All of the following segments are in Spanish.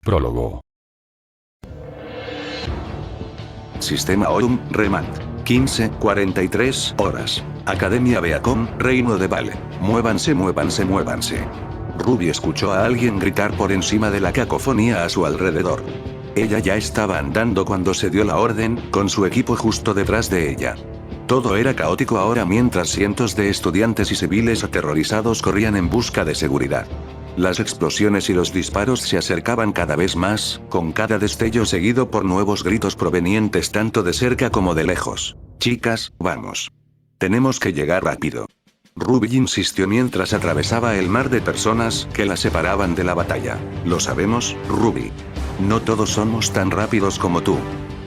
Prólogo. Sistema Aurum, Remand. 15:43 horas. Academia Beacon, Reino de Vale. Muévanse, muévanse, muévanse. Ruby escuchó a alguien gritar por encima de la cacofonía a su alrededor. Ella ya estaba andando cuando se dio la orden, con su equipo justo detrás de ella. Todo era caótico ahora mientras cientos de estudiantes y civiles aterrorizados corrían en busca de seguridad. Las explosiones y los disparos se acercaban cada vez más, con cada destello seguido por nuevos gritos provenientes tanto de cerca como de lejos. Chicas, vamos. Tenemos que llegar rápido. Ruby insistió mientras atravesaba el mar de personas que la separaban de la batalla. Lo sabemos, Ruby. No todos somos tan rápidos como tú.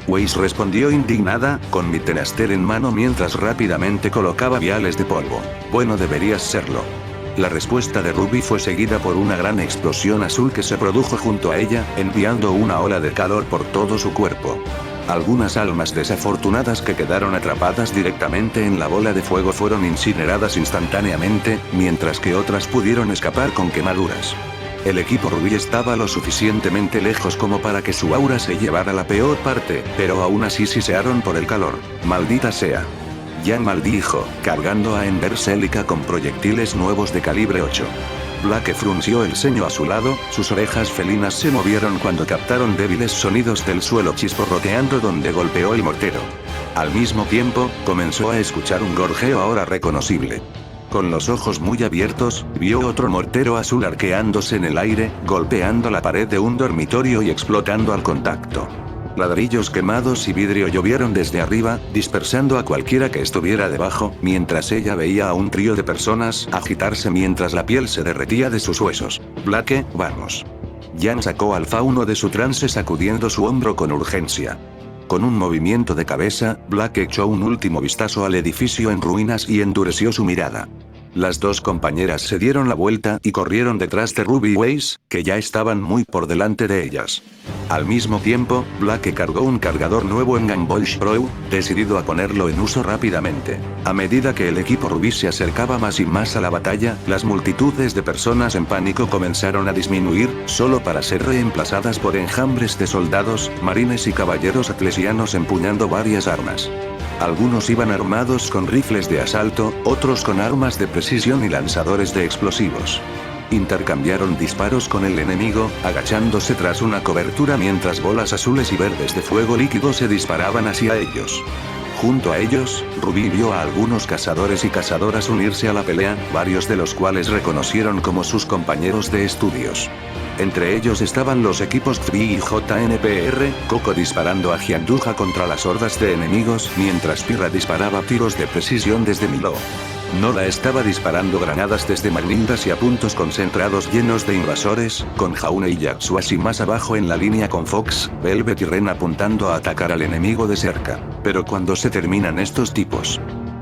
Weiss respondió indignada, con mi tenaster en mano mientras rápidamente colocaba viales de polvo. Bueno, deberías serlo. La respuesta de Ruby fue seguida por una gran explosión azul que se produjo junto a ella, enviando una ola de calor por todo su cuerpo. Algunas almas desafortunadas que quedaron atrapadas directamente en la bola de fuego fueron incineradas instantáneamente, mientras que otras pudieron escapar con quemaduras. El equipo Ruby estaba lo suficientemente lejos como para que su aura se llevara la peor parte, pero aún así sisearon por el calor. Maldita sea. Jan maldijo, cargando a Ender Celica con proyectiles nuevos de calibre 8. Blake frunció el ceño a su lado, sus orejas felinas se movieron cuando captaron débiles sonidos del suelo chisporroteando donde golpeó el mortero. Al mismo tiempo, comenzó a escuchar un gorjeo ahora reconocible. Con los ojos muy abiertos, vio otro mortero azul arqueándose en el aire, golpeando la pared de un dormitorio y explotando al contacto. Ladrillos quemados y vidrio llovieron desde arriba, dispersando a cualquiera que estuviera debajo, mientras ella veía a un trío de personas agitarse mientras la piel se derretía de sus huesos. Blake, vamos. Jan sacó al fauno de su trance sacudiendo su hombro con urgencia. Con un movimiento de cabeza, Blake echó un último vistazo al edificio en ruinas y endureció su mirada. Las dos compañeras se dieron la vuelta y corrieron detrás de Ruby y Weiss, que ya estaban muy por delante de ellas. Al mismo tiempo, Blake cargó un cargador nuevo en Gambosh Pro, decidido a ponerlo en uso rápidamente. A medida que el equipo Ruby se acercaba más y más a la batalla, las multitudes de personas en pánico comenzaron a disminuir, solo para ser reemplazadas por enjambres de soldados, marines y caballeros atlesianos empuñando varias armas. Algunos iban armados con rifles de asalto, otros con armas de precisión y lanzadores de explosivos. Intercambiaron disparos con el enemigo, agachándose tras una cobertura mientras bolas azules y verdes de fuego líquido se disparaban hacia ellos. Junto a ellos, Ruby vio a algunos cazadores y cazadoras unirse a la pelea, varios de los cuales reconocieron como sus compañeros de estudios. Entre ellos estaban los equipos Free y JNPR, Coco disparando a Gianduja contra las hordas de enemigos, mientras Pirra disparaba tiros de precisión desde Milo. Noda estaba disparando granadas desde Maglindas y a puntos concentrados llenos de invasores, con Jaune y Yatsuashi más abajo en la línea con Fox, Velvet y Ren apuntando a atacar al enemigo de cerca. Pero cuando se terminan estos tipos...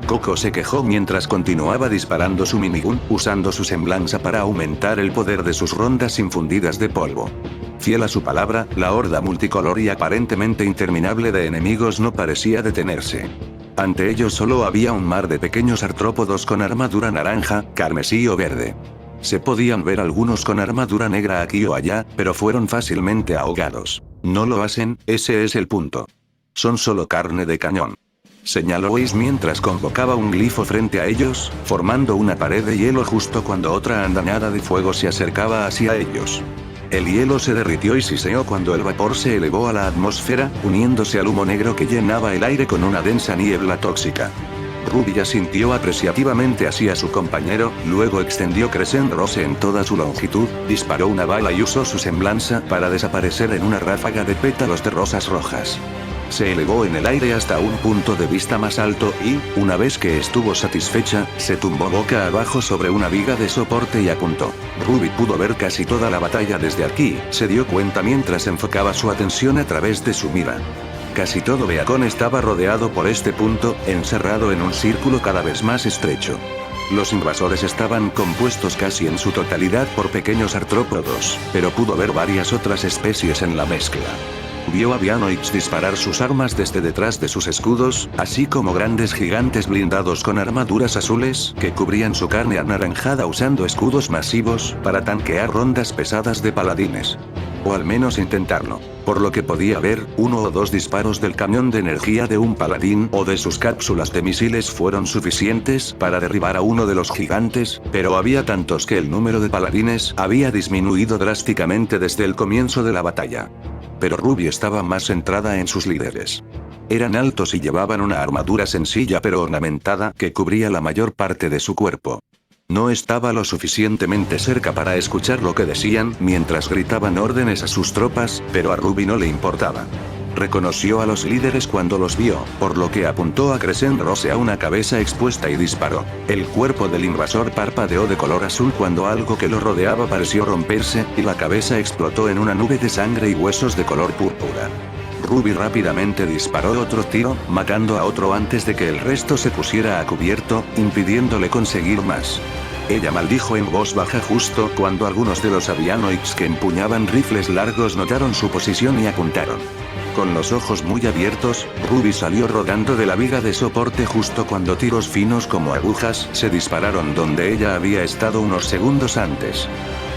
Coco se quejó mientras continuaba disparando su minigun, usando su semblanza para aumentar el poder de sus rondas infundidas de polvo. Fiel a su palabra, la horda multicolor y aparentemente interminable de enemigos no parecía detenerse. Ante ellos solo había un mar de pequeños artrópodos con armadura naranja, carmesí o verde. Se podían ver algunos con armadura negra aquí o allá, pero fueron fácilmente ahogados. No lo hacen, ese es el punto. Son solo carne de cañón. Señaló Weiss mientras convocaba un glifo frente a ellos, formando una pared de hielo justo cuando otra andanada de fuego se acercaba hacia ellos. El hielo se derritió y siseó cuando el vapor se elevó a la atmósfera, uniéndose al humo negro que llenaba el aire con una densa niebla tóxica. Ruby asintió apreciativamente hacia su compañero, luego extendió Crescent Rose en toda su longitud, disparó una bala y usó su semblanza para desaparecer en una ráfaga de pétalos de rosas rojas. Se elevó en el aire hasta un punto de vista más alto y, una vez que estuvo satisfecha, se tumbó boca abajo sobre una viga de soporte y apuntó. Ruby pudo ver casi toda la batalla desde aquí, se dio cuenta mientras enfocaba su atención a través de su mira. Casi todo Beacon estaba rodeado por este punto, encerrado en un círculo cada vez más estrecho. Los invasores estaban compuestos casi en su totalidad por pequeños artrópodos, pero pudo ver varias otras especies en la mezcla. Vio a Bianoix disparar sus armas desde detrás de sus escudos, así como grandes gigantes blindados con armaduras azules que cubrían su carne anaranjada usando escudos masivos para tanquear rondas pesadas de paladines. o al menos intentarlo. Por lo que podía ver, 1 o 2 disparos del cañón de energía de un paladín o de sus cápsulas de misiles fueron suficientes para derribar a uno de los gigantes, pero había tantos que el número de paladines había disminuido drásticamente desde el comienzo de la batalla. Pero Ruby estaba más centrada en sus líderes. Eran altos y llevaban una armadura sencilla pero ornamentada que cubría la mayor parte de su cuerpo. No estaba lo suficientemente cerca para escuchar lo que decían mientras gritaban órdenes a sus tropas, pero a Ruby no le importaba. Reconoció a los líderes cuando los vio, por lo que apuntó a Crescent Rose a una cabeza expuesta y disparó. El cuerpo del invasor parpadeó de color azul cuando algo que lo rodeaba pareció romperse, y la cabeza explotó en una nube de sangre y huesos de color púrpura. Ruby rápidamente disparó otro tiro, matando a otro antes de que el resto se pusiera a cubierto, impidiéndole conseguir más. Ella maldijo en voz baja justo cuando algunos de los avianoids que empuñaban rifles largos notaron su posición y apuntaron. Con los ojos muy abiertos, Ruby salió rodando de la viga de soporte justo cuando tiros finos como agujas se dispararon donde ella había estado unos segundos antes.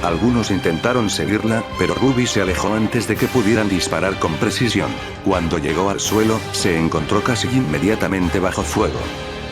Algunos intentaron seguirla, pero Ruby se alejó antes de que pudieran disparar con precisión. Cuando llegó al suelo, se encontró casi inmediatamente bajo fuego.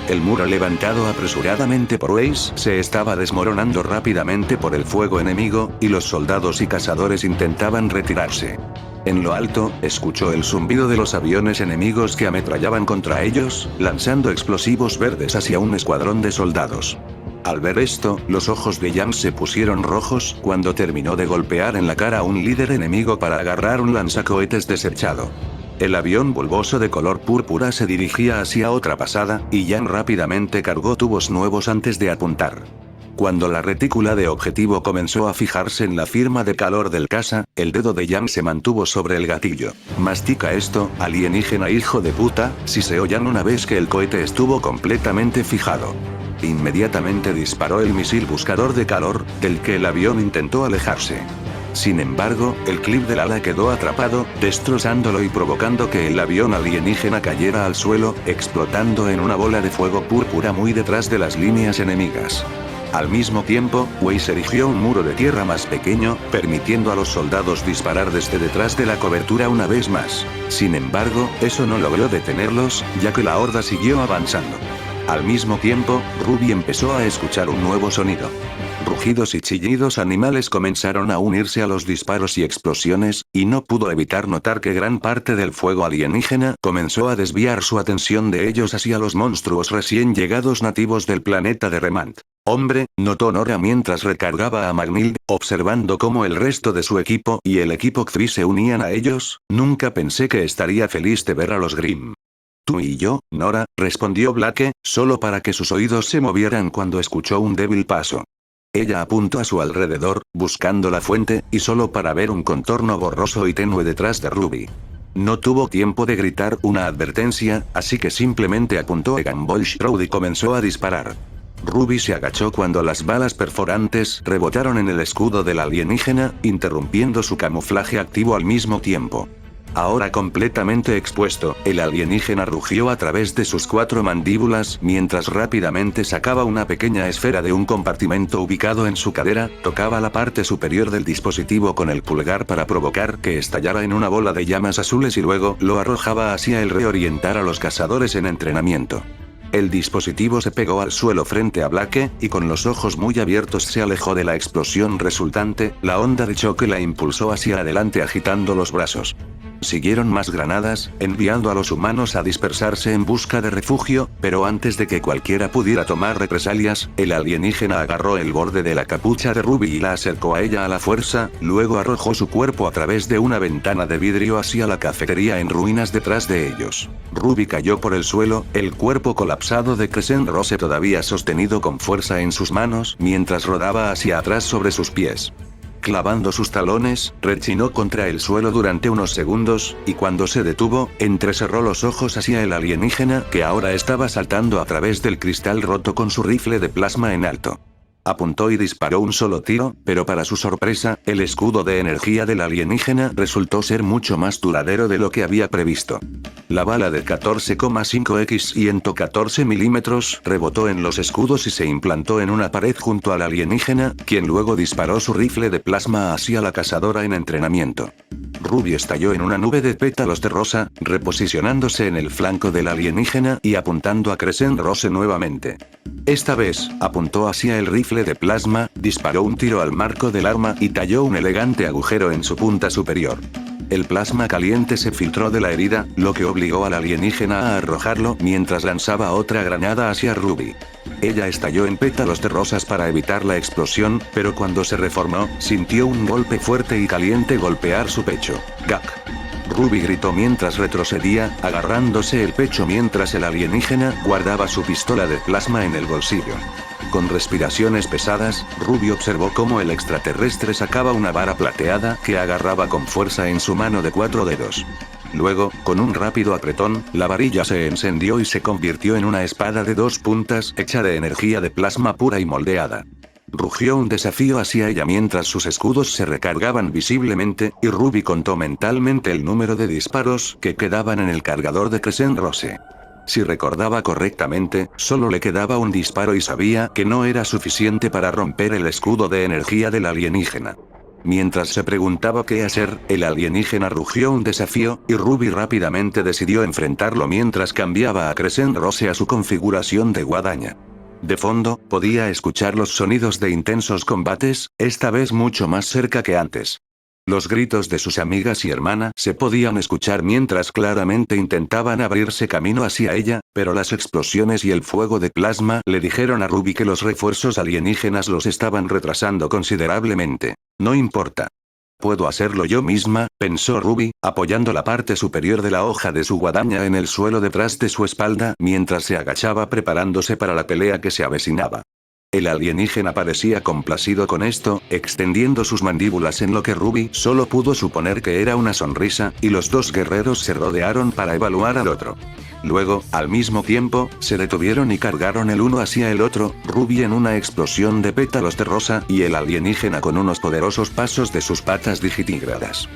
El muro levantado apresuradamente por Ace se estaba desmoronando rápidamente por el fuego enemigo, y los soldados y cazadores intentaban retirarse. En lo alto, escuchó el zumbido de los aviones enemigos que ametrallaban contra ellos, lanzando explosivos verdes hacia un escuadrón de soldados. Al ver esto, los ojos de Yang se pusieron rojos cuando terminó de golpear en la cara a un líder enemigo para agarrar un lanzacohetes desechado. El avión bulboso de color púrpura se dirigía hacia otra pasada, y Yang rápidamente cargó tubos nuevos antes de apuntar. Cuando la retícula de objetivo comenzó a fijarse en la firma de calor del caza, el dedo de Yang se mantuvo sobre el gatillo. Mastica esto, alienígena hijo de puta, siseó Yang una vez que el cohete estuvo completamente fijado. Inmediatamente disparó el misil buscador de calor, del que el avión intentó alejarse. Sin embargo, el clip del ala quedó atrapado, destrozándolo y provocando que el avión alienígena cayera al suelo, explotando en una bola de fuego púrpura muy detrás de las líneas enemigas. Al mismo tiempo, Weiss erigió un muro de tierra más pequeño, permitiendo a los soldados disparar desde detrás de la cobertura una vez más. Sin embargo, eso no logró detenerlos, ya que la horda siguió avanzando. Al mismo tiempo, Ruby empezó a escuchar un nuevo sonido. Rugidos y chillidos animales comenzaron a unirse a los disparos y explosiones, y no pudo evitar notar que gran parte del fuego alienígena comenzó a desviar su atención de ellos hacia los monstruos recién llegados nativos del planeta de Remant. Hombre, notó Nora mientras recargaba a Magnhild, observando cómo el resto de su equipo y el equipo Xvi se unían a ellos. Nunca pensé que estaría feliz de ver a los Grimm. Tú y yo, Nora, respondió Blake, solo para que sus oídos se movieran cuando escuchó un débil paso. Ella apuntó a su alrededor, buscando la fuente, y solo para ver un contorno borroso y tenue detrás de Ruby. No tuvo tiempo de gritar una advertencia, así que simplemente apuntó a Gambolshroud y comenzó a disparar. Ruby se agachó cuando las balas perforantes rebotaron en el escudo del alienígena, interrumpiendo su camuflaje activo al mismo tiempo. Ahora completamente expuesto, el alienígena rugió a través de sus 4 mandíbulas mientras rápidamente sacaba una pequeña esfera de un compartimento ubicado en su cadera, tocaba la parte superior del dispositivo con el pulgar para provocar que estallara en una bola de llamas azules y luego lo arrojaba hacia el reorientar a los cazadores en entrenamiento. El dispositivo se pegó al suelo frente a Blake, y con los ojos muy abiertos se alejó de la explosión resultante. La onda de choque la impulsó hacia adelante agitando los brazos. Siguieron más granadas, enviando a los humanos a dispersarse en busca de refugio, pero antes de que cualquiera pudiera tomar represalias, el alienígena agarró el borde de la capucha de Ruby y la acercó a ella a la fuerza, luego arrojó su cuerpo a través de una ventana de vidrio hacia la cafetería en ruinas detrás de ellos. Ruby cayó por el suelo, el cuerpo colapsado de Crescent Rose todavía sostenido con fuerza en sus manos, mientras rodaba hacia atrás sobre sus pies. Clavando sus talones, rechinó contra el suelo durante unos segundos, y cuando se detuvo, entrecerró los ojos hacia el alienígena que ahora estaba saltando a través del cristal roto con su rifle de plasma en alto. apuntó y disparó un solo tiro, pero para su sorpresa, el escudo de energía del alienígena resultó ser mucho más duradero de lo que había previsto. La bala de 14,5x y 114 milímetros rebotó en los escudos y se implantó en una pared junto al alienígena, quien luego disparó su rifle de plasma hacia la cazadora en entrenamiento. Ruby estalló en una nube de pétalos de rosa, reposicionándose en el flanco del alienígena y apuntando a Crescent Rose nuevamente. Esta vez, apuntó hacia el rifle de plasma, disparó un tiro al marco del arma y talló un elegante agujero en su punta superior. El plasma caliente se filtró de la herida, lo que obligó al alienígena a arrojarlo mientras lanzaba otra granada hacia Ruby. Ella estalló en pétalos de rosas para evitar la explosión, pero cuando se reformó, sintió un golpe fuerte y caliente golpear su pecho. ¡Gak! Ruby gritó mientras retrocedía, agarrándose el pecho mientras el alienígena guardaba su pistola de plasma en el bolsillo. Con respiraciones pesadas, Ruby observó cómo el extraterrestre sacaba una vara plateada que agarraba con fuerza en su mano de 4 dedos. Luego, con un rápido apretón, la varilla se encendió y se convirtió en una espada de 2 puntas hecha de energía de plasma pura y moldeada. Rugió un desafío hacia ella mientras sus escudos se recargaban visiblemente, y Ruby contó mentalmente el número de disparos que quedaban en el cargador de Crescent Rose. Si recordaba correctamente, solo le quedaba un disparo y sabía que no era suficiente para romper el escudo de energía del alienígena. Mientras se preguntaba qué hacer, el alienígena rugió un desafío, y Ruby rápidamente decidió enfrentarlo mientras cambiaba a Crescent Rose a su configuración de guadaña. De fondo, podía escuchar los sonidos de intensos combates, esta vez mucho más cerca que antes. Los gritos de sus amigas y hermana se podían escuchar mientras claramente intentaban abrirse camino hacia ella, pero las explosiones y el fuego de plasma le dijeron a Ruby que los refuerzos alienígenas los estaban retrasando considerablemente. No importa. Puedo hacerlo yo misma, pensó Ruby, apoyando la parte superior de la hoja de su guadaña en el suelo detrás de su espalda mientras se agachaba preparándose para la pelea que se avecinaba. El alienígena parecía complacido con esto, extendiendo sus mandíbulas en lo que Ruby solo pudo suponer que era una sonrisa, y los dos guerreros se rodearon para evaluar al otro. Luego, al mismo tiempo, se detuvieron y cargaron el uno hacia el otro, Ruby en una explosión de pétalos de rosa y el alienígena con unos poderosos pasos de sus patas digitígradas.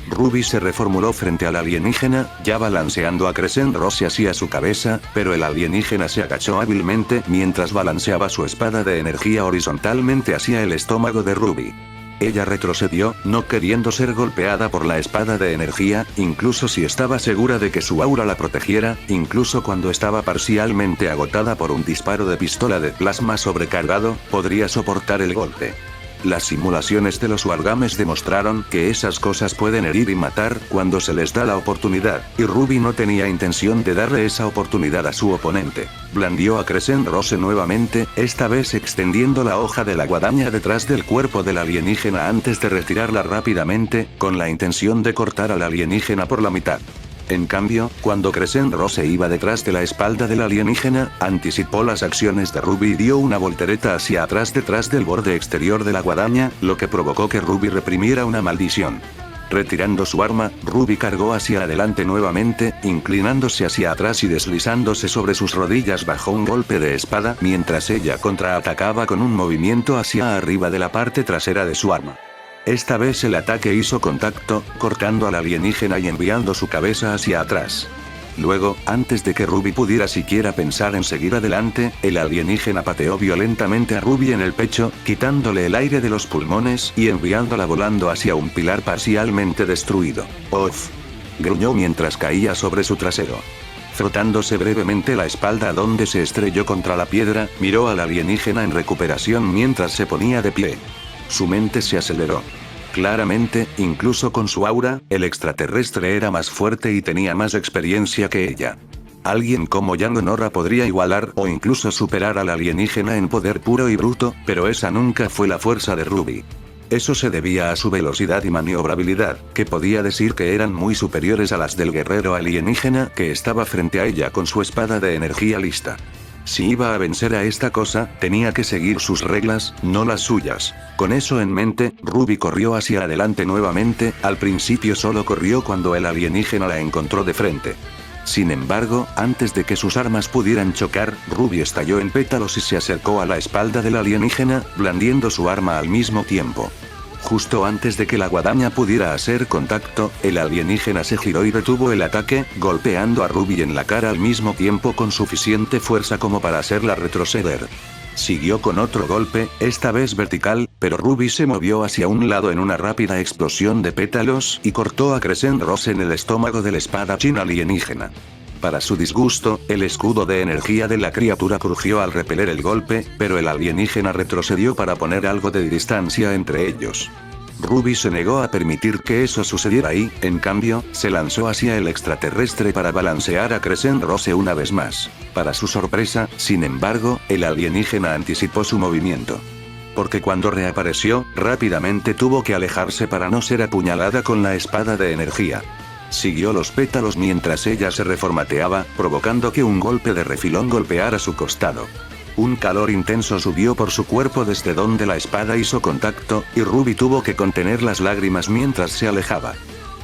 Ruby se reformuló frente al alienígena, ya balanceando a Crescent Rose hacia su cabeza, pero el alienígena se agachó hábilmente mientras balanceaba su espada de energía horizontalmente hacia el estómago de Ruby. Ella retrocedió, no queriendo ser golpeada por la espada de energía, incluso si estaba segura de que su aura la protegiera, incluso cuando estaba parcialmente agotada por un disparo de pistola de plasma sobrecargado, podría soportar el golpe. Las simulaciones de los wargames demostraron que esas cosas pueden herir y matar cuando se les da la oportunidad, y Ruby no tenía intención de darle esa oportunidad a su oponente. Blandió a Crescent Rose nuevamente, esta vez extendiendo la hoja de la guadaña detrás del cuerpo del alienígena antes de retirarla rápidamente, con la intención de cortar al alienígena por la mitad. En cambio, cuando Crescent Rose iba detrás de la espalda del alienígena, anticipó las acciones de Ruby y dio una voltereta hacia atrás detrás del borde exterior de la guadaña, lo que provocó que Ruby reprimiera una maldición. Retirando su arma, Ruby cargó hacia adelante nuevamente, inclinándose hacia atrás y deslizándose sobre sus rodillas bajo un golpe de espada, mientras ella contraatacaba con un movimiento hacia arriba de la parte trasera de su arma. Esta vez el ataque hizo contacto, cortando al alienígena y enviando su cabeza hacia atrás. Luego, antes de que Ruby pudiera siquiera pensar en seguir adelante, el alienígena pateó violentamente a Ruby en el pecho, quitándole el aire de los pulmones y enviándola volando hacia un pilar parcialmente destruido. ¡Off! Gruñó mientras caía sobre su trasero. Frotándose brevemente la espalda donde se estrelló contra la piedra, miró al alienígena en recuperación mientras se ponía de pie. Su mente se aceleró. Claramente, incluso con su aura, el extraterrestre era más fuerte y tenía más experiencia que ella. Alguien como Yang Nora podría igualar o incluso superar al alienígena en poder puro y bruto, pero esa nunca fue la fuerza de Ruby. Eso se debía a su velocidad y maniobrabilidad, que podía decir que eran muy superiores a las del guerrero alienígena que estaba frente a ella con su espada de energía lista. Si iba a vencer a esta cosa, tenía que seguir sus reglas, no las suyas. Con eso en mente, Ruby corrió hacia adelante nuevamente, al principio solo corrió cuando el alienígena la encontró de frente. Sin embargo, antes de que sus armas pudieran chocar, Ruby estalló en pétalos y se acercó a la espalda del alienígena, blandiendo su arma al mismo tiempo. Justo antes de que la guadaña pudiera hacer contacto, el alienígena se giró y detuvo el ataque, golpeando a Ruby en la cara al mismo tiempo con suficiente fuerza como para hacerla retroceder. Siguió con otro golpe, esta vez vertical, pero Ruby se movió hacia un lado en una rápida explosión de pétalos y cortó a Crescent Rose en el estómago del espadachín alienígena. Para su disgusto, el escudo de energía de la criatura crujió al repeler el golpe, pero el alienígena retrocedió para poner algo de distancia entre ellos. Ruby se negó a permitir que eso sucediera y, en cambio, se lanzó hacia el extraterrestre para balancear a Crescent Rose una vez más. Para su sorpresa, sin embargo, el alienígena anticipó su movimiento. Porque cuando reapareció, rápidamente tuvo que alejarse para no ser apuñalada con la espada de energía. Siguió los pétalos mientras ella se reformateaba, provocando que un golpe de refilón golpeara su costado. Un calor intenso subió por su cuerpo desde donde la espada hizo contacto, y Ruby tuvo que contener las lágrimas mientras se alejaba.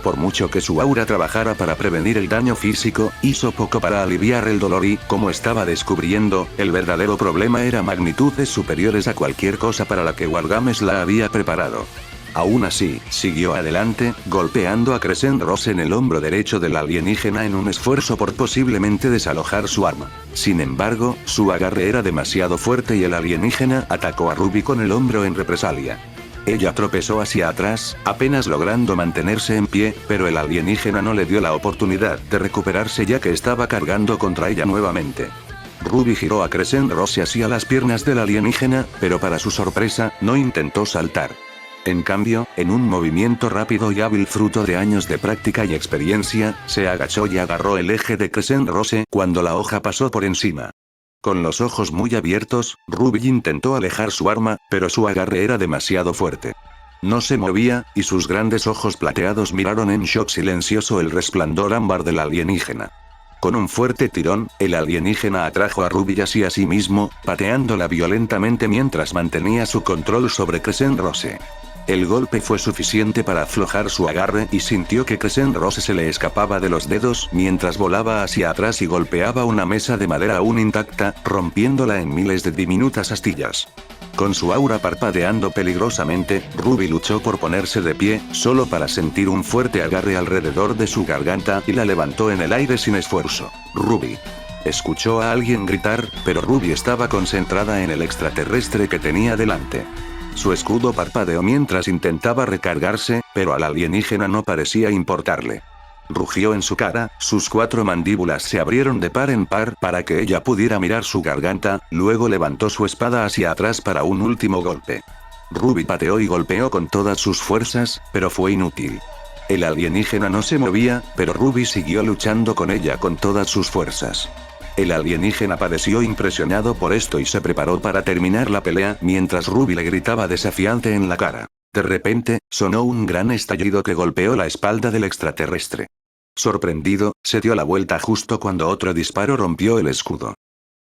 Por mucho que su aura trabajara para prevenir el daño físico, hizo poco para aliviar el dolor y, como estaba descubriendo, el verdadero problema era magnitudes superiores a cualquier cosa para la que Wargames la había preparado. Aún así, siguió adelante, golpeando a Crescent Rose en el hombro derecho del alienígena en un esfuerzo por posiblemente desalojar su arma. Sin embargo, su agarre era demasiado fuerte y el alienígena atacó a Ruby con el hombro en represalia. Ella tropezó hacia atrás, apenas logrando mantenerse en pie, pero el alienígena no le dio la oportunidad de recuperarse ya que estaba cargando contra ella nuevamente. Ruby giró a Crescent Rose hacia las piernas del alienígena, pero para su sorpresa, no intentó saltar. En cambio, en un movimiento rápido y hábil fruto de años de práctica y experiencia, se agachó y agarró el eje de Crescent Rose cuando la hoja pasó por encima. Con los ojos muy abiertos, Ruby intentó alejar su arma, pero su agarre era demasiado fuerte. No se movía, y sus grandes ojos plateados miraron en shock silencioso el resplandor ámbar del alienígena. Con un fuerte tirón, el alienígena atrajo a Ruby hacia sí mismo, pateándola violentamente mientras mantenía su control sobre Crescent Rose. El golpe fue suficiente para aflojar su agarre y sintió que Crescent Rose se le escapaba de los dedos mientras volaba hacia atrás y golpeaba una mesa de madera aún intacta, rompiéndola en miles de diminutas astillas. Con su aura parpadeando peligrosamente, Ruby luchó por ponerse de pie, solo para sentir un fuerte agarre alrededor de su garganta y la levantó en el aire sin esfuerzo. Ruby. Escuchó a alguien gritar, pero Ruby estaba concentrada en el extraterrestre que tenía delante. Su escudo parpadeó mientras intentaba recargarse, pero al alienígena no parecía importarle. Rugió en su cara, sus 4 mandíbulas se abrieron de par en par para que ella pudiera mirar su garganta, luego levantó su espada hacia atrás para un último golpe. Ruby pateó y golpeó con todas sus fuerzas, pero fue inútil. El alienígena no se movía, pero Ruby siguió luchando con ella con todas sus fuerzas. El alienígena pareció impresionado por esto y se preparó para terminar la pelea mientras Ruby le gritaba desafiante en la cara. De repente, sonó un gran estallido que golpeó la espalda del extraterrestre. Sorprendido, se dio la vuelta justo cuando otro disparo rompió el escudo.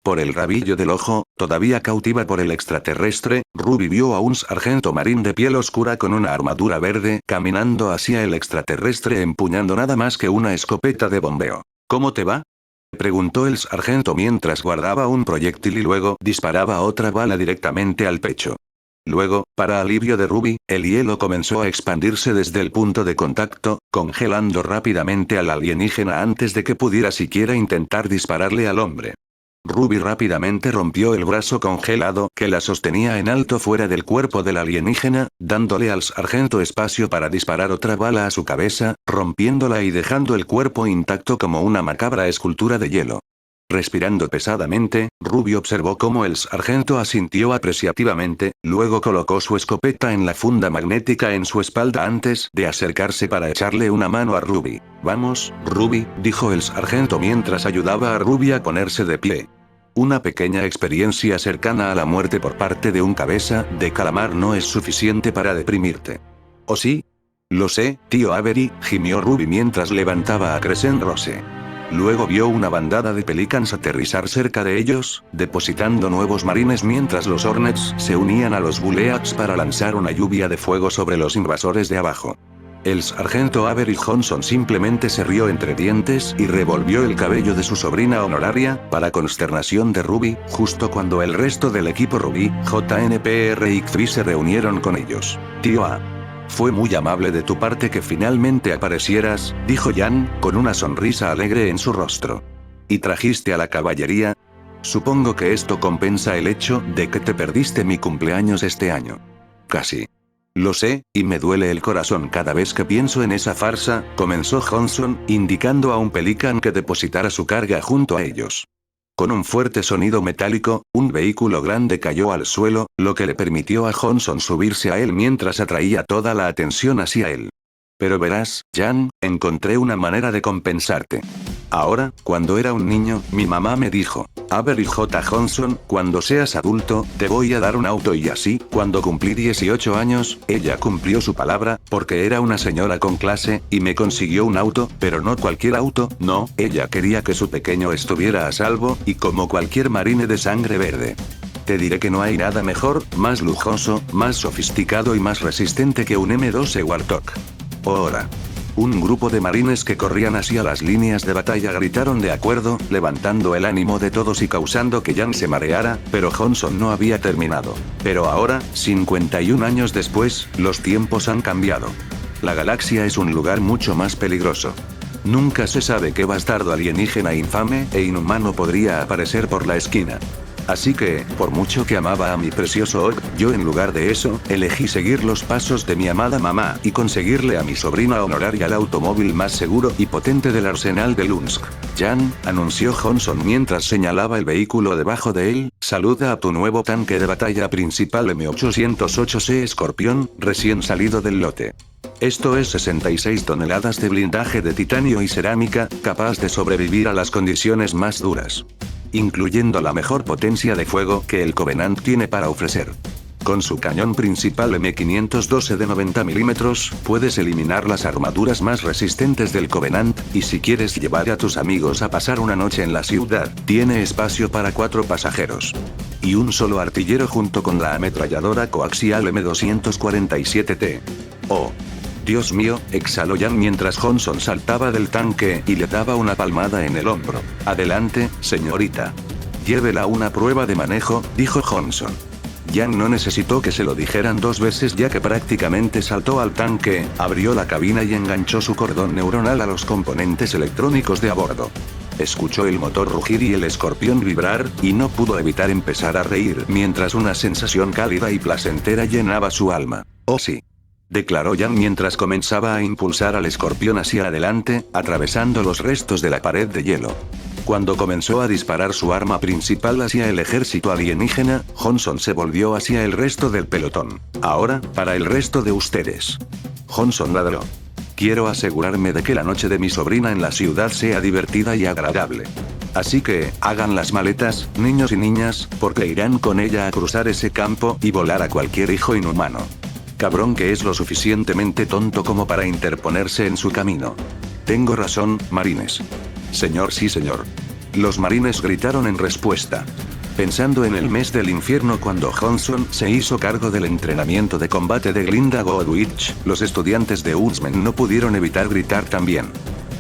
Por el rabillo del ojo, todavía cautiva por el extraterrestre, Ruby vio a un sargento marín de piel oscura con una armadura verde caminando hacia el extraterrestre empuñando nada más que una escopeta de bombeo. ¿Cómo te va?, preguntó el sargento mientras guardaba un proyectil y luego disparaba otra bala directamente al pecho. Luego, para alivio de Ruby, el hielo comenzó a expandirse desde el punto de contacto, congelando rápidamente al alienígena antes de que pudiera siquiera intentar dispararle al hombre. Ruby rápidamente rompió el brazo congelado que la sostenía en alto fuera del cuerpo del alienígena, dándole al sargento espacio para disparar otra bala a su cabeza, rompiéndola y dejando el cuerpo intacto como una macabra escultura de hielo. Respirando pesadamente, Ruby observó cómo el sargento asintió apreciativamente, luego colocó su escopeta en la funda magnética en su espalda antes de acercarse para echarle una mano a Ruby. «Vamos, Ruby», dijo el sargento mientras ayudaba a Ruby a ponerse de pie. Una pequeña experiencia cercana a la muerte por parte de un cabeza de calamar no es suficiente para deprimirte. ¿O sí? Lo sé, tío Avery, gimió Ruby mientras levantaba a Crescent Rose. Luego vio una bandada de pelicans aterrizar cerca de ellos, depositando nuevos marines mientras los Hornets se unían a los Buleads para lanzar una lluvia de fuego sobre los invasores de abajo. El sargento Avery Johnson simplemente se rió entre dientes y revolvió el cabello de su sobrina honoraria, para consternación de Ruby, justo cuando el resto del equipo Ruby, JNPR y Xvi se reunieron con ellos. Tío A. Fue muy amable de tu parte que finalmente aparecieras, dijo Jan, con una sonrisa alegre en su rostro. ¿Y trajiste a la caballería? Supongo que esto compensa el hecho de que te perdiste mi cumpleaños este año. Casi. Lo sé, y me duele el corazón cada vez que pienso en esa farsa, comenzó Johnson, indicando a un pelicán que depositara su carga junto a ellos. Con un fuerte sonido metálico, un vehículo grande cayó al suelo, lo que le permitió a Johnson subirse a él mientras atraía toda la atención hacia él. Pero verás, Jan, encontré una manera de compensarte. Ahora, cuando era un niño, mi mamá me dijo, Avery J. Johnson, cuando seas adulto, te voy a dar un auto y así, cuando cumplí 18 años, ella cumplió su palabra, porque era una señora con clase, y me consiguió un auto, pero no cualquier auto, no, ella quería que su pequeño estuviera a salvo, y como cualquier marine de sangre verde. Te diré que no hay nada mejor, más lujoso, más sofisticado y más resistente que un M12 Warthog. Ahora. Un grupo de marines que corrían hacia las líneas de batalla gritaron de acuerdo, levantando el ánimo de todos y causando que Jan se mareara, pero Johnson no había terminado. Pero ahora, 51 años después, los tiempos han cambiado. La galaxia es un lugar mucho más peligroso. Nunca se sabe qué bastardo alienígena infame e inhumano podría aparecer por la esquina. Así que, por mucho que amaba a mi precioso Og, yo en lugar de eso, elegí seguir los pasos de mi amada mamá y conseguirle a mi sobrina honoraria el automóvil más seguro y potente del arsenal de Lunsk. Jan, anunció Johnson mientras señalaba el vehículo debajo de él, saluda a tu nuevo tanque de batalla principal M808C Escorpión, recién salido del lote. Esto es 66 toneladas de blindaje de titanio y cerámica, capaz de sobrevivir a las condiciones más duras. Incluyendo la mejor potencia de fuego que el Covenant tiene para ofrecer. Con su cañón principal M512 de 90 mm, puedes eliminar las armaduras más resistentes del Covenant, y si quieres llevar a tus amigos a pasar una noche en la ciudad, tiene espacio para 4 pasajeros. Y un solo artillero junto con la ametralladora coaxial M247T. Oh. Dios mío, exhaló Jan mientras Johnson saltaba del tanque y le daba una palmada en el hombro. Adelante, señorita. Llévela a una prueba de manejo, dijo Johnson. Jan no necesitó que se lo dijeran 2 veces ya que prácticamente saltó al tanque, abrió la cabina y enganchó su cordón neuronal a los componentes electrónicos de a bordo. Escuchó el motor rugir y el escorpión vibrar, y no pudo evitar empezar a reír mientras una sensación cálida y placentera llenaba su alma. Oh sí. Declaró Jan mientras comenzaba a impulsar al escorpión hacia adelante, atravesando los restos de la pared de hielo. Cuando comenzó a disparar su arma principal hacia el ejército alienígena, Johnson se volvió hacia el resto del pelotón. Ahora, para el resto de ustedes. Johnson ladró. Quiero asegurarme de que la noche de mi sobrina en la ciudad sea divertida y agradable. Así que, hagan las maletas, niños y niñas, porque irán con ella a cruzar ese campo y volar a cualquier hijo inhumano. Cabrón que es lo suficientemente tonto como para interponerse en su camino. Tengo razón, marines. Señor, sí señor. Los marines gritaron en respuesta. Pensando en el mes del infierno cuando Johnson se hizo cargo del entrenamiento de combate de Glinda Godwich, los estudiantes de Huntsman no pudieron evitar gritar también.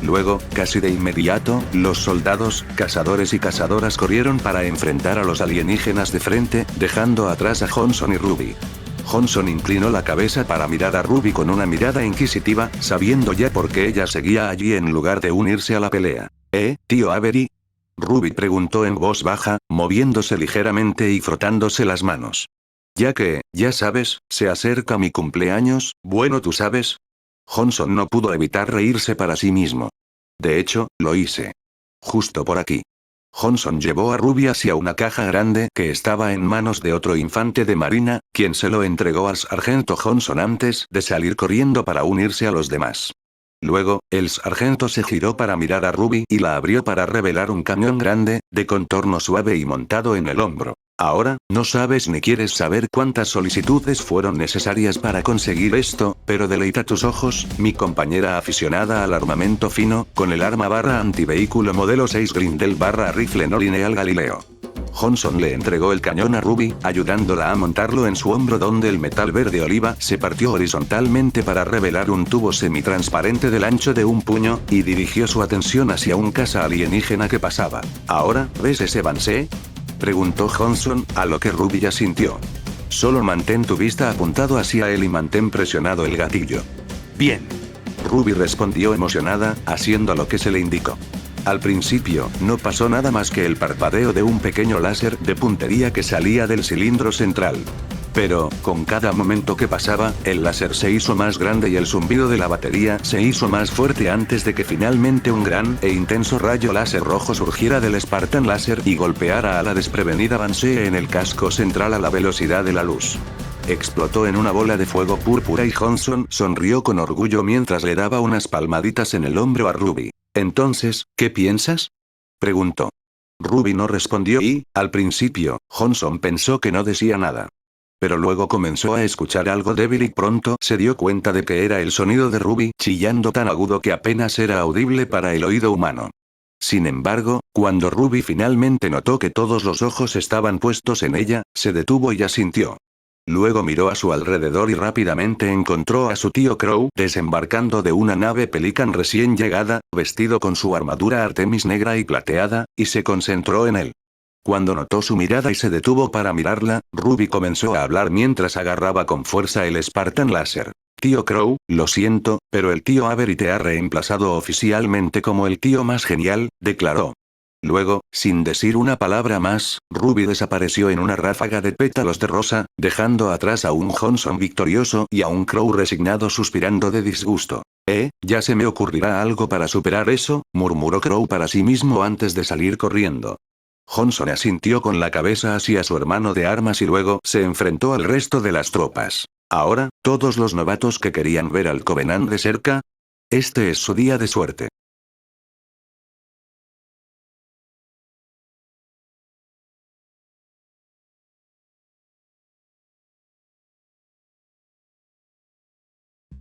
Luego, casi de inmediato, los soldados, cazadores y cazadoras corrieron para enfrentar a los alienígenas de frente, dejando atrás a Johnson y Ruby. Johnson inclinó la cabeza para mirar a Ruby con una mirada inquisitiva, sabiendo ya por qué ella seguía allí en lugar de unirse a la pelea. Tío Avery? Ruby preguntó en voz baja, moviéndose ligeramente y frotándose las manos. Ya que, ya sabes, se acerca mi cumpleaños, bueno tú sabes. Johnson no pudo evitar reírse para sí mismo. De hecho, lo hice. Justo por aquí. Johnson llevó a Ruby hacia una caja grande que estaba en manos de otro infante de marina, quien se lo entregó al sargento Johnson antes de salir corriendo para unirse a los demás. Luego, el sargento se giró para mirar a Ruby y la abrió para revelar un cañón grande, de contorno suave y montado en el hombro. Ahora, no sabes ni quieres saber cuántas solicitudes fueron necesarias para conseguir esto, pero deleita tus ojos, mi compañera aficionada al armamento fino, con el arma /antivehículo modelo 6 Grindel /rifle no lineal Galileo. Johnson le entregó el cañón a Ruby, ayudándola a montarlo en su hombro donde el metal verde oliva se partió horizontalmente para revelar un tubo semitransparente del ancho de un puño, y dirigió su atención hacia un caza alienígena que pasaba. ¿Ahora, ves ese Banshee?, preguntó Johnson, a lo que Ruby asintió. Solo mantén tu vista apuntado hacia él y mantén presionado el gatillo. Bien. Ruby respondió emocionada, haciendo lo que se le indicó. Al principio, no pasó nada más que el parpadeo de un pequeño láser de puntería que salía del cilindro central. Pero, con cada momento que pasaba, el láser se hizo más grande y el zumbido de la batería se hizo más fuerte antes de que finalmente un gran e intenso rayo láser rojo surgiera del Spartan Láser y golpeara a la desprevenida Banshee en el casco central a la velocidad de la luz. Explotó en una bola de fuego púrpura y Johnson sonrió con orgullo mientras le daba unas palmaditas en el hombro a Ruby. Entonces, ¿qué piensas?, preguntó. Ruby no respondió y, al principio, Johnson pensó que no decía nada. Pero luego comenzó a escuchar algo débil y pronto se dio cuenta de que era el sonido de Ruby chillando tan agudo que apenas era audible para el oído humano. Sin embargo, cuando Ruby finalmente notó que todos los ojos estaban puestos en ella, se detuvo y asintió. Luego miró a su alrededor y rápidamente encontró a su tío Crow desembarcando de una nave Pelican recién llegada, vestido con su armadura Artemis negra y plateada, y se concentró en él. Cuando notó su mirada y se detuvo para mirarla, Ruby comenzó a hablar mientras agarraba con fuerza el Spartan Láser. Tío Crow, lo siento, pero el tío Avery te ha reemplazado oficialmente como el tío más genial, declaró. Luego, sin decir una palabra más, Ruby desapareció en una ráfaga de pétalos de rosa, dejando atrás a un Johnson victorioso y a un Crow resignado suspirando de disgusto. Ya se me ocurrirá algo para superar eso, murmuró Crow para sí mismo antes de salir corriendo. Johnson asintió con la cabeza hacia su hermano de armas y luego se enfrentó al resto de las tropas. Ahora, todos los novatos que querían ver al Covenant de cerca. Este es su día de suerte.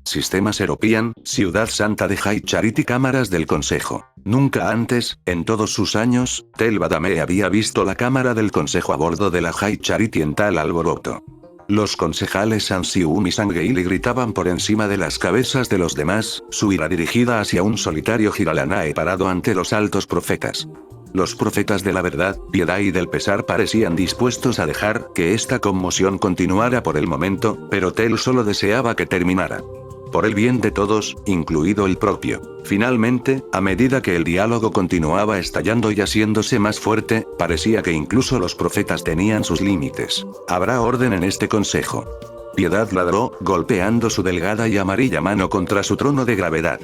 Sistema Seropian, Ciudad Santa de High Charity. Cámaras del Consejo. Nunca antes, en todos sus años, Tel Badame había visto la cámara del Consejo a bordo de la High Charity en tal alboroto. Los concejales Sansium y Sangeili gritaban por encima de las cabezas de los demás, su ira dirigida hacia un solitario Giralanae parado ante los altos profetas. Los profetas de la verdad, piedad y del pesar parecían dispuestos a dejar que esta conmoción continuara por el momento, pero Tel solo deseaba que terminara. Por el bien de todos, incluido el propio. Finalmente, a medida que el diálogo continuaba estallando y haciéndose más fuerte, parecía que incluso los profetas tenían sus límites. Habrá orden en este consejo. Piedad ladró, golpeando su delgada y amarilla mano contra su trono de gravedad.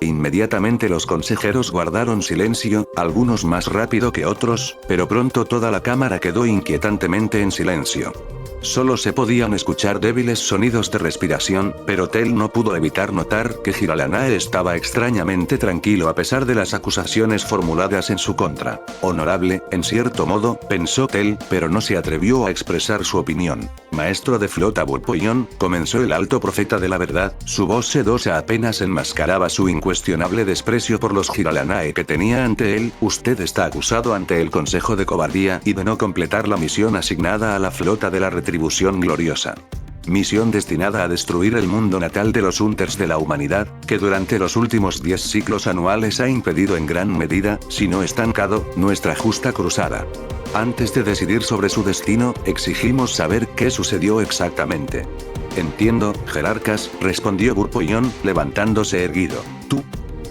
Inmediatamente los consejeros guardaron silencio, algunos más rápido que otros, pero pronto toda la cámara quedó inquietantemente en silencio. Solo se podían escuchar débiles sonidos de respiración, pero Tel no pudo evitar notar que Giralanae estaba extrañamente tranquilo a pesar de las acusaciones formuladas en su contra. Honorable, en cierto modo, pensó Tel, pero no se atrevió a expresar su opinión. Maestro de flota Burpollón, comenzó el alto profeta de la verdad, su voz sedosa apenas enmascaraba su incuestionable desprecio por los Giralanae que tenía ante él. Usted está acusado ante el Consejo de cobardía y de no completar la misión asignada a la flota de la retribución gloriosa. Misión destinada a destruir el mundo natal de los Hunters de la humanidad, que durante los últimos 10 ciclos anuales ha impedido en gran medida, si no estancado, nuestra justa cruzada. Antes de decidir sobre su destino, exigimos saber qué sucedió exactamente. Entiendo, jerarcas, respondió Burpollón, levantándose erguido. ¿Tú?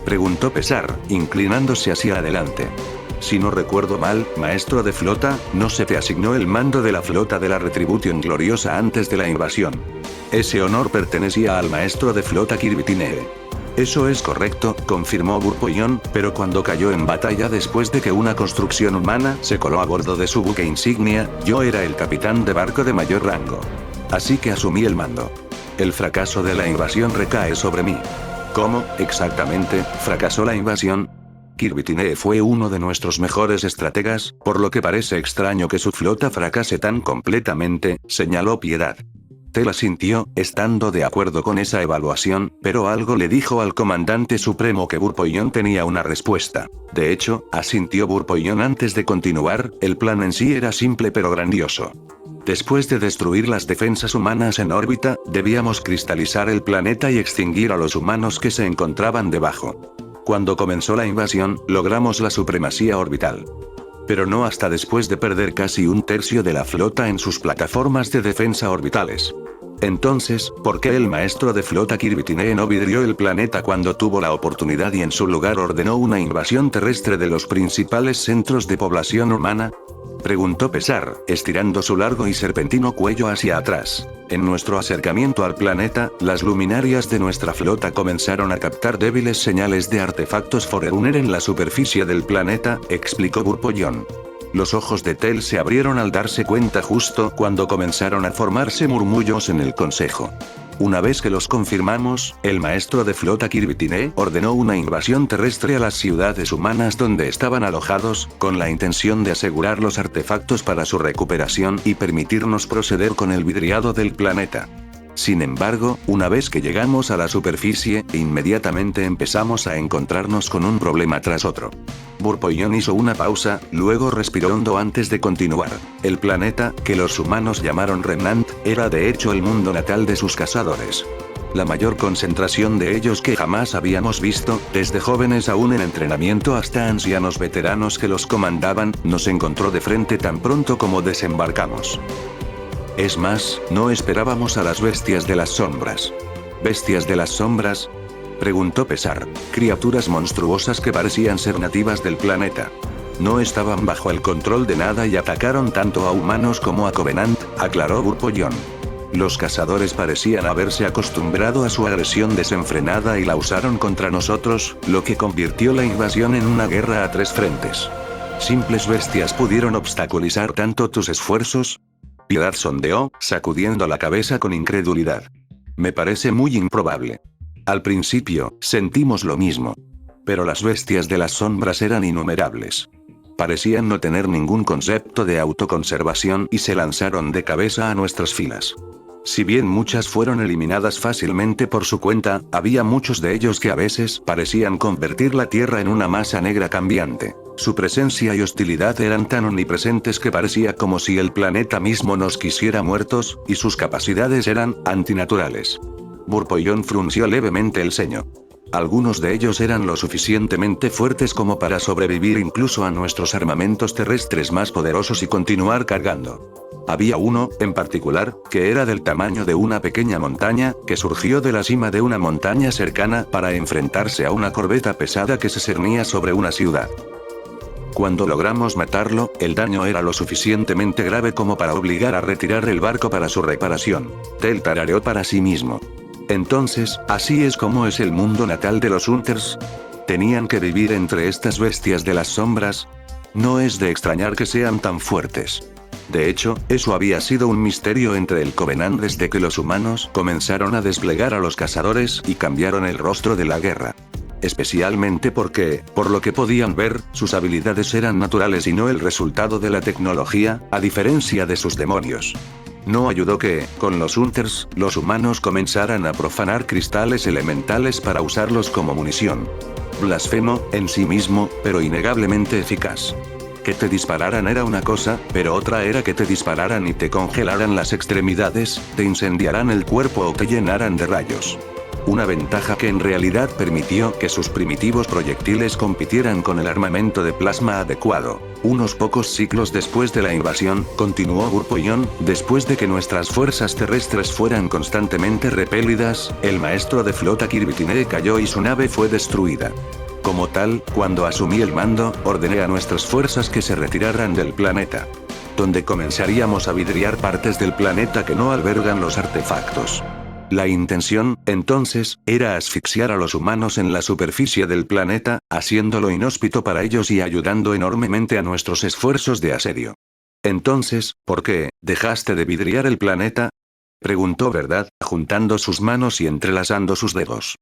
Preguntó Pesar, inclinándose hacia adelante. Si no recuerdo mal, maestro de flota, ¿no se te asignó el mando de la flota de la Retribución Gloriosa antes de la invasión? Ese honor pertenecía al maestro de flota Kirbitinee. Eso es correcto, confirmó Burpollón, pero cuando cayó en batalla después de que una construcción humana se coló a bordo de su buque insignia, yo era el capitán de barco de mayor rango. Así que asumí el mando. El fracaso de la invasión recae sobre mí. ¿Cómo, exactamente, fracasó la invasión? Kirbitinee fue uno de nuestros mejores estrategas, por lo que parece extraño que su flota fracase tan completamente, señaló Piedad. Tel asintió, estando de acuerdo con esa evaluación, pero algo le dijo al comandante supremo que Burpollón tenía una respuesta. De hecho, asintió Burpollón antes de continuar, el plan en sí era simple pero grandioso. Después de destruir las defensas humanas en órbita, debíamos cristalizar el planeta y extinguir a los humanos que se encontraban debajo. Cuando comenzó la invasión, logramos la supremacía orbital. Pero no hasta después de perder casi un tercio de la flota en sus plataformas de defensa orbitales. Entonces, ¿por qué el maestro de flota Kirby Tinee no vidrió el planeta cuando tuvo la oportunidad y en su lugar ordenó una invasión terrestre de los principales centros de población humana? Preguntó Pesar, estirando su largo y serpentino cuello hacia atrás. En nuestro acercamiento al planeta, las luminarias de nuestra flota comenzaron a captar débiles señales de artefactos Forerunner en la superficie del planeta, explicó Burpollón. Los ojos de Tel se abrieron al darse cuenta justo cuando comenzaron a formarse murmullos en el consejo. Una vez que los confirmamos, el maestro de flota Kirby Tinee ordenó una invasión terrestre a las ciudades humanas donde estaban alojados, con la intención de asegurar los artefactos para su recuperación y permitirnos proceder con el vidriado del planeta. Sin embargo, una vez que llegamos a la superficie, inmediatamente empezamos a encontrarnos con un problema tras otro. Burpollón hizo una pausa, luego respiró hondo antes de continuar. El planeta, que los humanos llamaron Remnant, era de hecho el mundo natal de sus cazadores. La mayor concentración de ellos que jamás habíamos visto, desde jóvenes aún en entrenamiento hasta ancianos veteranos que los comandaban, nos encontró de frente tan pronto como desembarcamos. Es más, no esperábamos a las bestias de las sombras. ¿Bestias de las sombras?, preguntó Pesar. Criaturas monstruosas que parecían ser nativas del planeta. No estaban bajo el control de nada y atacaron tanto a humanos como a Covenant, aclaró Burpollón. Los cazadores parecían haberse acostumbrado a su agresión desenfrenada y la usaron contra nosotros, lo que convirtió la invasión en una guerra a tres frentes. ¿Simples bestias pudieron obstaculizar tanto tus esfuerzos?, Piedad sondeó, sacudiendo la cabeza con incredulidad. Me parece muy improbable. Al principio, sentimos lo mismo. Pero las bestias de las sombras eran innumerables. Parecían no tener ningún concepto de autoconservación y se lanzaron de cabeza a nuestras filas. Si bien muchas fueron eliminadas fácilmente por su cuenta, había muchos de ellos que a veces parecían convertir la Tierra en una masa negra cambiante. Su presencia y hostilidad eran tan omnipresentes que parecía como si el planeta mismo nos quisiera muertos, y sus capacidades eran antinaturales. Burpollón frunció levemente el ceño. Algunos de ellos eran lo suficientemente fuertes como para sobrevivir incluso a nuestros armamentos terrestres más poderosos y continuar cargando. Había uno, en particular, que era del tamaño de una pequeña montaña, que surgió de la cima de una montaña cercana para enfrentarse a una corbeta pesada que se cernía sobre una ciudad. Cuando logramos matarlo, el daño era lo suficientemente grave como para obligar a retirar el barco para su reparación. Tel tarareó para sí mismo. Entonces, ¿así es como es el mundo natal de los Hunters? ¿Tenían que vivir entre estas bestias de las sombras? No es de extrañar que sean tan fuertes. De hecho, eso había sido un misterio entre el Covenant desde que los humanos comenzaron a desplegar a los cazadores y cambiaron el rostro de la guerra. Especialmente porque, por lo que podían ver, sus habilidades eran naturales y no el resultado de la tecnología, a diferencia de sus demonios. No ayudó que, con los Hunters, los humanos comenzaran a profanar cristales elementales para usarlos como munición. Blasfemo, en sí mismo, pero innegablemente eficaz. Que te dispararan era una cosa, pero otra era que te dispararan y te congelaran las extremidades, te incendiaran el cuerpo o te llenaran de rayos. Una ventaja que en realidad permitió que sus primitivos proyectiles compitieran con el armamento de plasma adecuado. Unos pocos siglos después de la invasión, continuó Burpollón, después de que nuestras fuerzas terrestres fueran constantemente repelidas, el maestro de flota Kirby Tinee cayó y su nave fue destruida. Como tal, cuando asumí el mando, ordené a nuestras fuerzas que se retiraran del planeta. Donde comenzaríamos a vidriar partes del planeta que no albergan los artefactos. La intención, entonces, era asfixiar a los humanos en la superficie del planeta, haciéndolo inhóspito para ellos y ayudando enormemente a nuestros esfuerzos de asedio. Entonces, ¿por qué dejaste de vidriar el planeta?, preguntó Verdad, juntando sus manos y entrelazando sus dedos.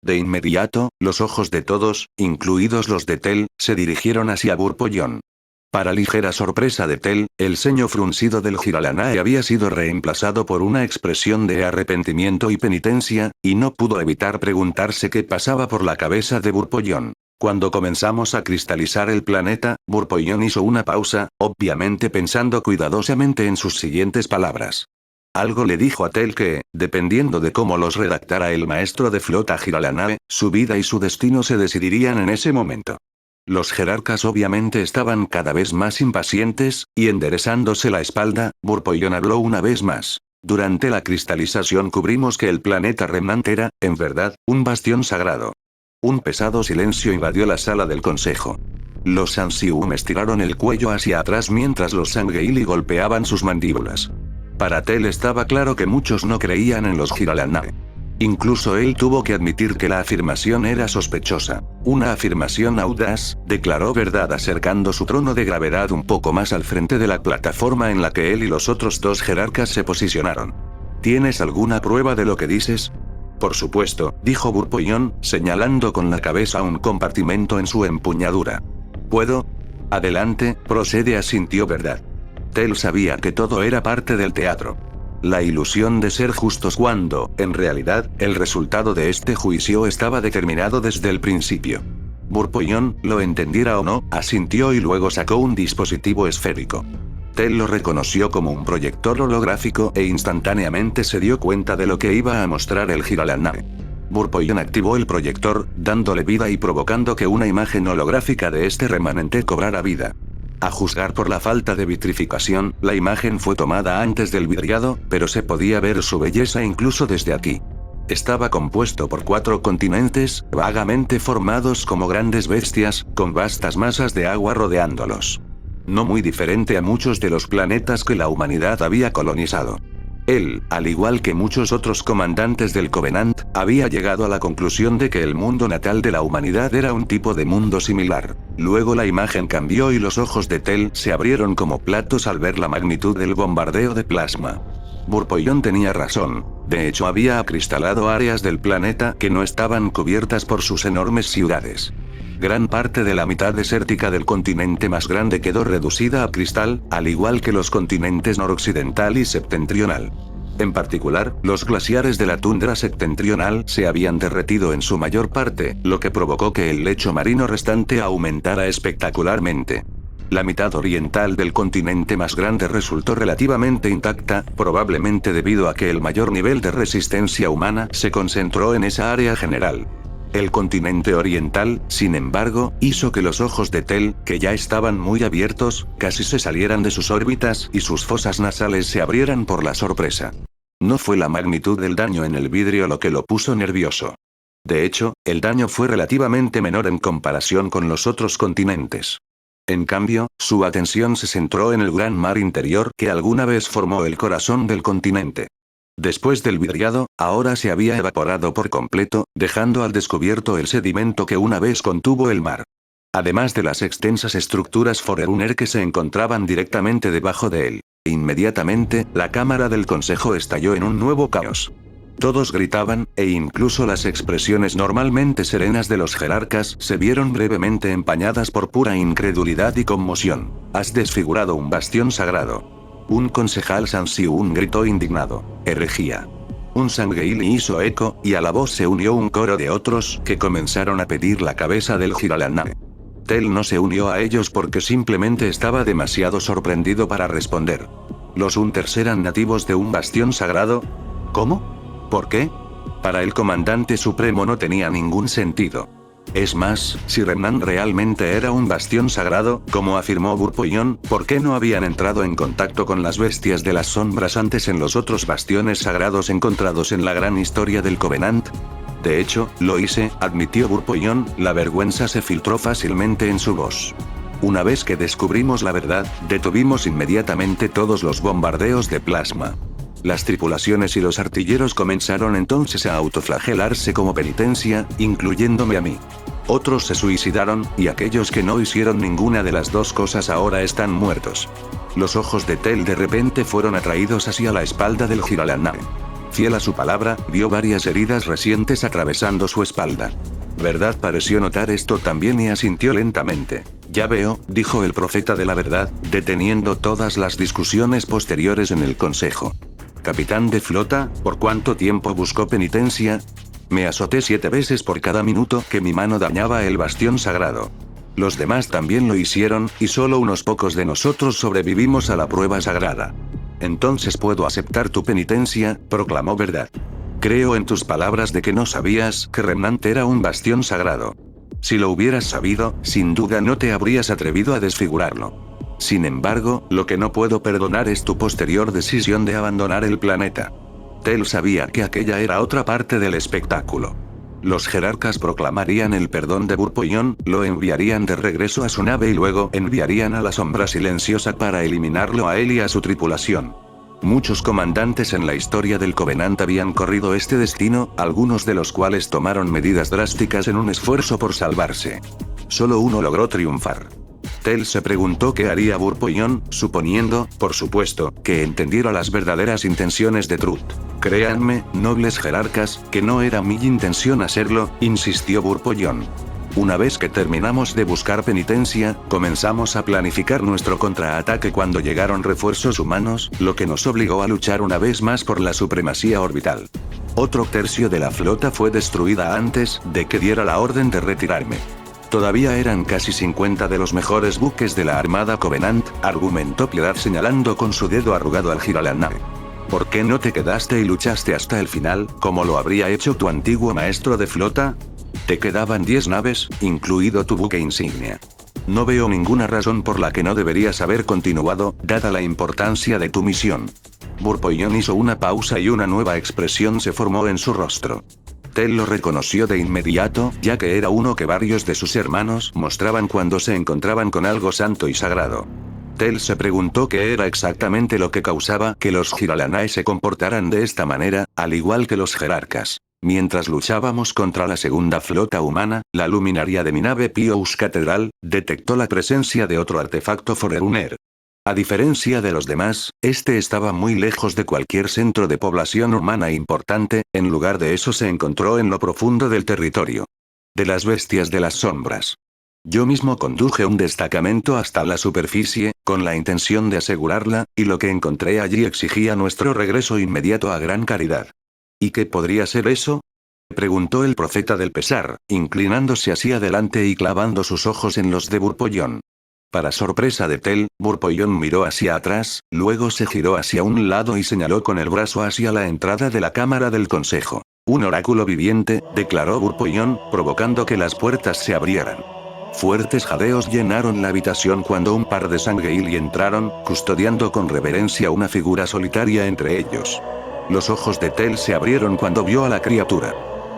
De inmediato, los ojos de todos, incluidos los de Tel, se dirigieron hacia Burpollón. Para ligera sorpresa de Tel, el ceño fruncido del Jiralanae había sido reemplazado por una expresión de arrepentimiento y penitencia, y no pudo evitar preguntarse qué pasaba por la cabeza de Burpollón. Cuando comenzamos a cristalizar el planeta, Burpollón hizo una pausa, obviamente pensando cuidadosamente en sus siguientes palabras. Algo le dijo a Tel que, dependiendo de cómo los redactara el maestro de flota Jiralanae, su vida y su destino se decidirían en ese momento. Los jerarcas obviamente estaban cada vez más impacientes, y enderezándose la espalda, Burpollón habló una vez más. Durante la cristalización cubrimos que el planeta Remnant era, en verdad, un bastión sagrado. Un pesado silencio invadió la sala del consejo. Los Sansium estiraron el cuello hacia atrás mientras los Sangeili golpeaban sus mandíbulas. Para Tel estaba claro que muchos no creían en los Jiralanae. Incluso él tuvo que admitir que la afirmación era sospechosa. Una afirmación audaz, declaró verdad acercando su trono de gravedad un poco más al frente de la plataforma en la que él y los otros dos jerarcas se posicionaron. ¿Tienes alguna prueba de lo que dices? Por supuesto, dijo Burpollón, señalando con la cabeza un compartimento en su empuñadura. ¿Puedo? Adelante, procede, asintió verdad. Tel sabía que todo era parte del teatro. La ilusión de ser justos cuando, en realidad, el resultado de este juicio estaba determinado desde el principio. Burpollón, lo entendiera o no, asintió y luego sacó un dispositivo esférico. Tel lo reconoció como un proyector holográfico e instantáneamente se dio cuenta de lo que iba a mostrar el Jiralanae. Burpollón activó el proyector, dándole vida y provocando que una imagen holográfica de este remanente cobrara vida. A juzgar por la falta de vitrificación, la imagen fue tomada antes del vidriado, pero se podía ver su belleza incluso desde aquí. Estaba compuesto por 4 continentes, vagamente formados como grandes bestias, con vastas masas de agua rodeándolos. No muy diferente a muchos de los planetas que la humanidad había colonizado. Él, al igual que muchos otros comandantes del Covenant, había llegado a la conclusión de que el mundo natal de la humanidad era un tipo de mundo similar. Luego la imagen cambió y los ojos de Tel se abrieron como platos al ver la magnitud del bombardeo de plasma. Burpollón tenía razón. De hecho, había acristalado áreas del planeta que no estaban cubiertas por sus enormes ciudades. Gran parte de la mitad desértica del continente más grande quedó reducida a cristal, al igual que los continentes noroccidental y septentrional. En particular, los glaciares de la tundra septentrional se habían derretido en su mayor parte, lo que provocó que el lecho marino restante aumentara espectacularmente. La mitad oriental del continente más grande resultó relativamente intacta, probablemente debido a que el mayor nivel de resistencia humana se concentró en esa área general. El continente oriental, sin embargo, hizo que los ojos de Tel, que ya estaban muy abiertos, casi se salieran de sus órbitas y sus fosas nasales se abrieran por la sorpresa. No fue la magnitud del daño en el vidrio lo que lo puso nervioso. De hecho, el daño fue relativamente menor en comparación con los otros continentes. En cambio, su atención se centró en el gran mar interior que alguna vez formó el corazón del continente. Después del vidriado, ahora se había evaporado por completo, dejando al descubierto el sedimento que una vez contuvo el mar. Además de las extensas estructuras Forerunner que se encontraban directamente debajo de él. Inmediatamente, la cámara del consejo estalló en un nuevo caos. Todos gritaban, e incluso las expresiones normalmente serenas de los jerarcas se vieron brevemente empañadas por pura incredulidad y conmoción. «Has desfigurado un bastión sagrado». Un concejal Sansiun gritó indignado. «Herejía». Un Sangeili hizo eco, y a la voz se unió un coro de otros que comenzaron a pedir la cabeza del Jiralanae. Tel no se unió a ellos porque simplemente estaba demasiado sorprendido para responder. ¿Los Hunters eran nativos de un bastión sagrado? ¿Cómo? ¿Por qué? Para el comandante supremo no tenía ningún sentido. Es más, si Remnant realmente era un bastión sagrado, como afirmó Burpollón, ¿por qué no habían entrado en contacto con las bestias de las sombras antes en los otros bastiones sagrados encontrados en la gran historia del Covenant? De hecho, lo hice, admitió Burpollón, la vergüenza se filtró fácilmente en su voz. Una vez que descubrimos la verdad, detuvimos inmediatamente todos los bombardeos de plasma. Las tripulaciones y los artilleros comenzaron entonces a autoflagelarse como penitencia, incluyéndome a mí. Otros se suicidaron, y aquellos que no hicieron ninguna de las dos cosas ahora están muertos. Los ojos de Tel de repente fueron atraídos hacia la espalda del Jiralanae. Fiel a su palabra, vio varias heridas recientes atravesando su espalda. Verdad pareció notar esto también y asintió lentamente. Ya veo, dijo el profeta de la verdad, deteniendo todas las discusiones posteriores en el consejo. Capitán de flota, ¿por cuánto tiempo buscó penitencia? Me azoté 7 veces por cada minuto que mi mano dañaba el bastión sagrado. Los demás también lo hicieron, y solo unos pocos de nosotros sobrevivimos a la prueba sagrada. Entonces puedo aceptar tu penitencia, proclamó Verdad. Creo en tus palabras de que no sabías que Remnant era un bastión sagrado. Si lo hubieras sabido, sin duda no te habrías atrevido a desfigurarlo. Sin embargo, lo que no puedo perdonar es tu posterior decisión de abandonar el planeta. Tel sabía que aquella era otra parte del espectáculo. Los jerarcas proclamarían el perdón de Burpollón, lo enviarían de regreso a su nave y luego enviarían a la sombra silenciosa para eliminarlo a él y a su tripulación. Muchos comandantes en la historia del Covenant habían corrido este destino, algunos de los cuales tomaron medidas drásticas en un esfuerzo por salvarse. Solo uno logró triunfar. Tel se preguntó qué haría Burpollón, suponiendo, por supuesto, que entendiera las verdaderas intenciones de Truth. Créanme, nobles jerarcas, que no era mi intención hacerlo, insistió Burpollón. Una vez que terminamos de buscar penitencia, comenzamos a planificar nuestro contraataque cuando llegaron refuerzos humanos, lo que nos obligó a luchar una vez más por la supremacía orbital. Otro tercio de la flota fue destruida antes de que diera la orden de retirarme. Todavía eran casi 50 de los mejores buques de la Armada Covenant, argumentó Piedad señalando con su dedo arrugado al girar la nave. ¿Por qué no te quedaste y luchaste hasta el final, como lo habría hecho tu antiguo maestro de flota? Te quedaban 10 naves, incluido tu buque insignia. No veo ninguna razón por la que no deberías haber continuado, dada la importancia de tu misión. Burpollón hizo una pausa y una nueva expresión se formó en su rostro. Tel lo reconoció de inmediato, ya que era uno que varios de sus hermanos mostraban cuando se encontraban con algo santo y sagrado. Tel se preguntó qué era exactamente lo que causaba que los Jiralanae se comportaran de esta manera, al igual que los jerarcas. Mientras luchábamos contra la segunda flota humana, la luminaria de mi nave Pious Catedral detectó la presencia de otro artefacto Forerunner. A diferencia de los demás, este estaba muy lejos de cualquier centro de población humana importante, en lugar de eso se encontró en lo profundo del territorio de las bestias de las sombras. Yo mismo conduje un destacamento hasta la superficie, con la intención de asegurarla, y lo que encontré allí exigía nuestro regreso inmediato a Gran Caridad. ¿Y qué podría ser eso? Preguntó el profeta del pesar, inclinándose hacia adelante y clavando sus ojos en los de Burpollón. Para sorpresa de Tel, Burpollón miró hacia atrás, luego se giró hacia un lado y señaló con el brazo hacia la entrada de la cámara del consejo. Un oráculo viviente, declaró Burpollón, provocando que las puertas se abrieran. Fuertes jadeos llenaron la habitación cuando un par de Sangheili entraron, custodiando con reverencia una figura solitaria entre ellos. Los ojos de Tel se abrieron cuando vio a la criatura.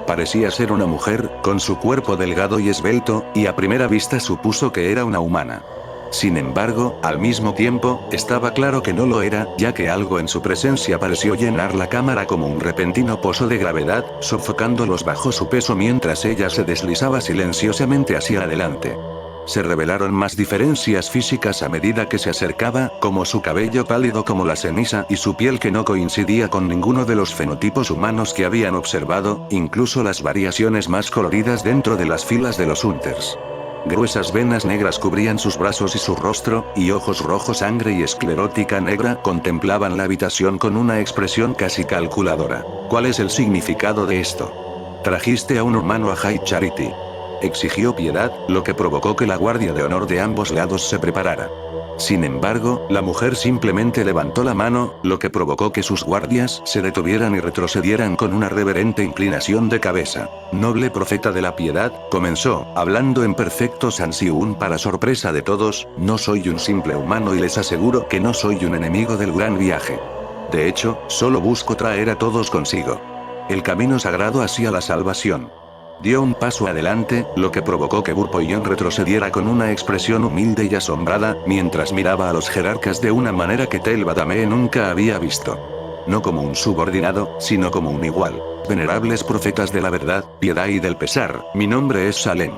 Parecía ser una mujer, con su cuerpo delgado y esbelto, y a primera vista supuso que era una humana. Sin embargo, al mismo tiempo, estaba claro que no lo era, ya que algo en su presencia pareció llenar la cámara como un repentino pozo de gravedad, sofocándolos bajo su peso mientras ella se deslizaba silenciosamente hacia adelante. Se revelaron más diferencias físicas a medida que se acercaba, como su cabello pálido como la ceniza y su piel que no coincidía con ninguno de los fenotipos humanos que habían observado, incluso las variaciones más coloridas dentro de las filas de los Hunters. Gruesas venas negras cubrían sus brazos y su rostro, y ojos rojos sangre y esclerótica negra contemplaban la habitación con una expresión casi calculadora. ¿Cuál es el significado de esto? Trajiste a un humano a High Charity. Exigió Piedad, lo que provocó que la guardia de honor de ambos lados se preparara. Sin embargo, la mujer simplemente levantó la mano, lo que provocó que sus guardias se detuvieran y retrocedieran con una reverente inclinación de cabeza. Noble profeta de la piedad, comenzó, hablando en perfecto Sansiún para sorpresa de todos, no soy un simple humano y les aseguro que no soy un enemigo del gran viaje. De hecho, solo busco traer a todos consigo. El camino sagrado hacia la salvación. Dio un paso adelante, lo que provocó que Burpollón retrocediera con una expresión humilde y asombrada, mientras miraba a los jerarcas de una manera que Tel Badamé nunca había visto. No como un subordinado, sino como un igual. Venerables profetas de la verdad, piedad y del pesar, mi nombre es Salem.